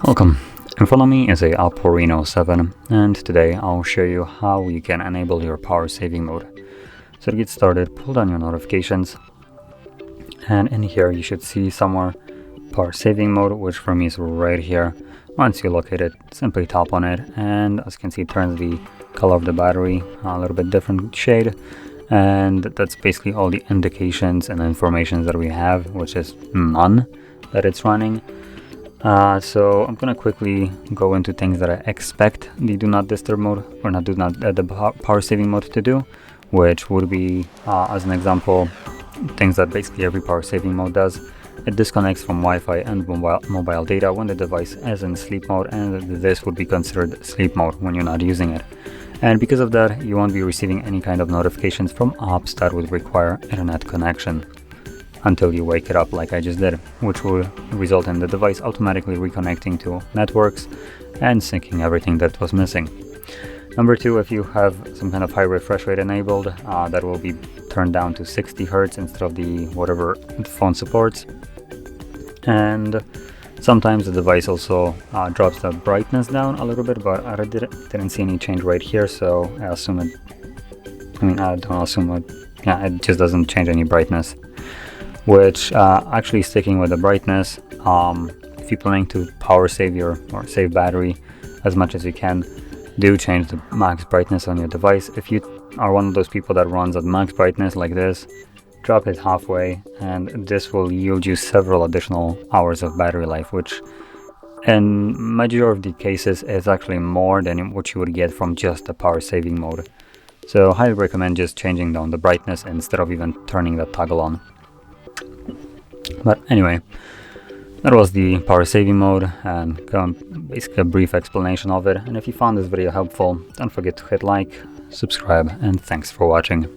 Welcome. In front of me is a OPPO Reno7, and today I'll show you how you can enable your power saving mode. So to get started, pull down your notifications, and in here you should see somewhere power saving mode, which for me is right here. Once you locate it, simply tap on it, and as you can see, it turns the color of the battery a little bit different shade, and that's basically all the indications and information that we have, which is none that it's running. So I'm gonna quickly go into things that I expect the do not disturb mode or the power saving mode to do, which would be, as an example, things that basically every power saving mode does. It disconnects from Wi-Fi and mobile data when the device is in sleep mode, and this would be considered sleep mode when you're not using it. And because of that, you won't be receiving any kind of notifications from apps that would require internet connection until you wake it up like I just did, which will result in the device automatically reconnecting to networks and syncing everything that was missing. Number two, if you have some kind of high refresh rate enabled, that will be turned down to 60 Hz instead of the whatever the phone supports. And sometimes the device also drops the brightness down a little bit, but I didn't see any change right here, so I assume it just doesn't change any brightness. Which actually sticking with the brightness, if you're planning to power save or save battery as much as you can, do change the max brightness on your device. If you are one of those people that runs at max brightness like this, drop it halfway, and this will yield you several additional hours of battery life, which in majority of the cases is actually more than what you would get from just the power saving mode. So I highly recommend just changing down the brightness instead of even turning the toggle on. But anyway, that was the power saving mode and basically a brief explanation of it. And if you found this video helpful, don't forget to hit like, subscribe, and thanks for watching.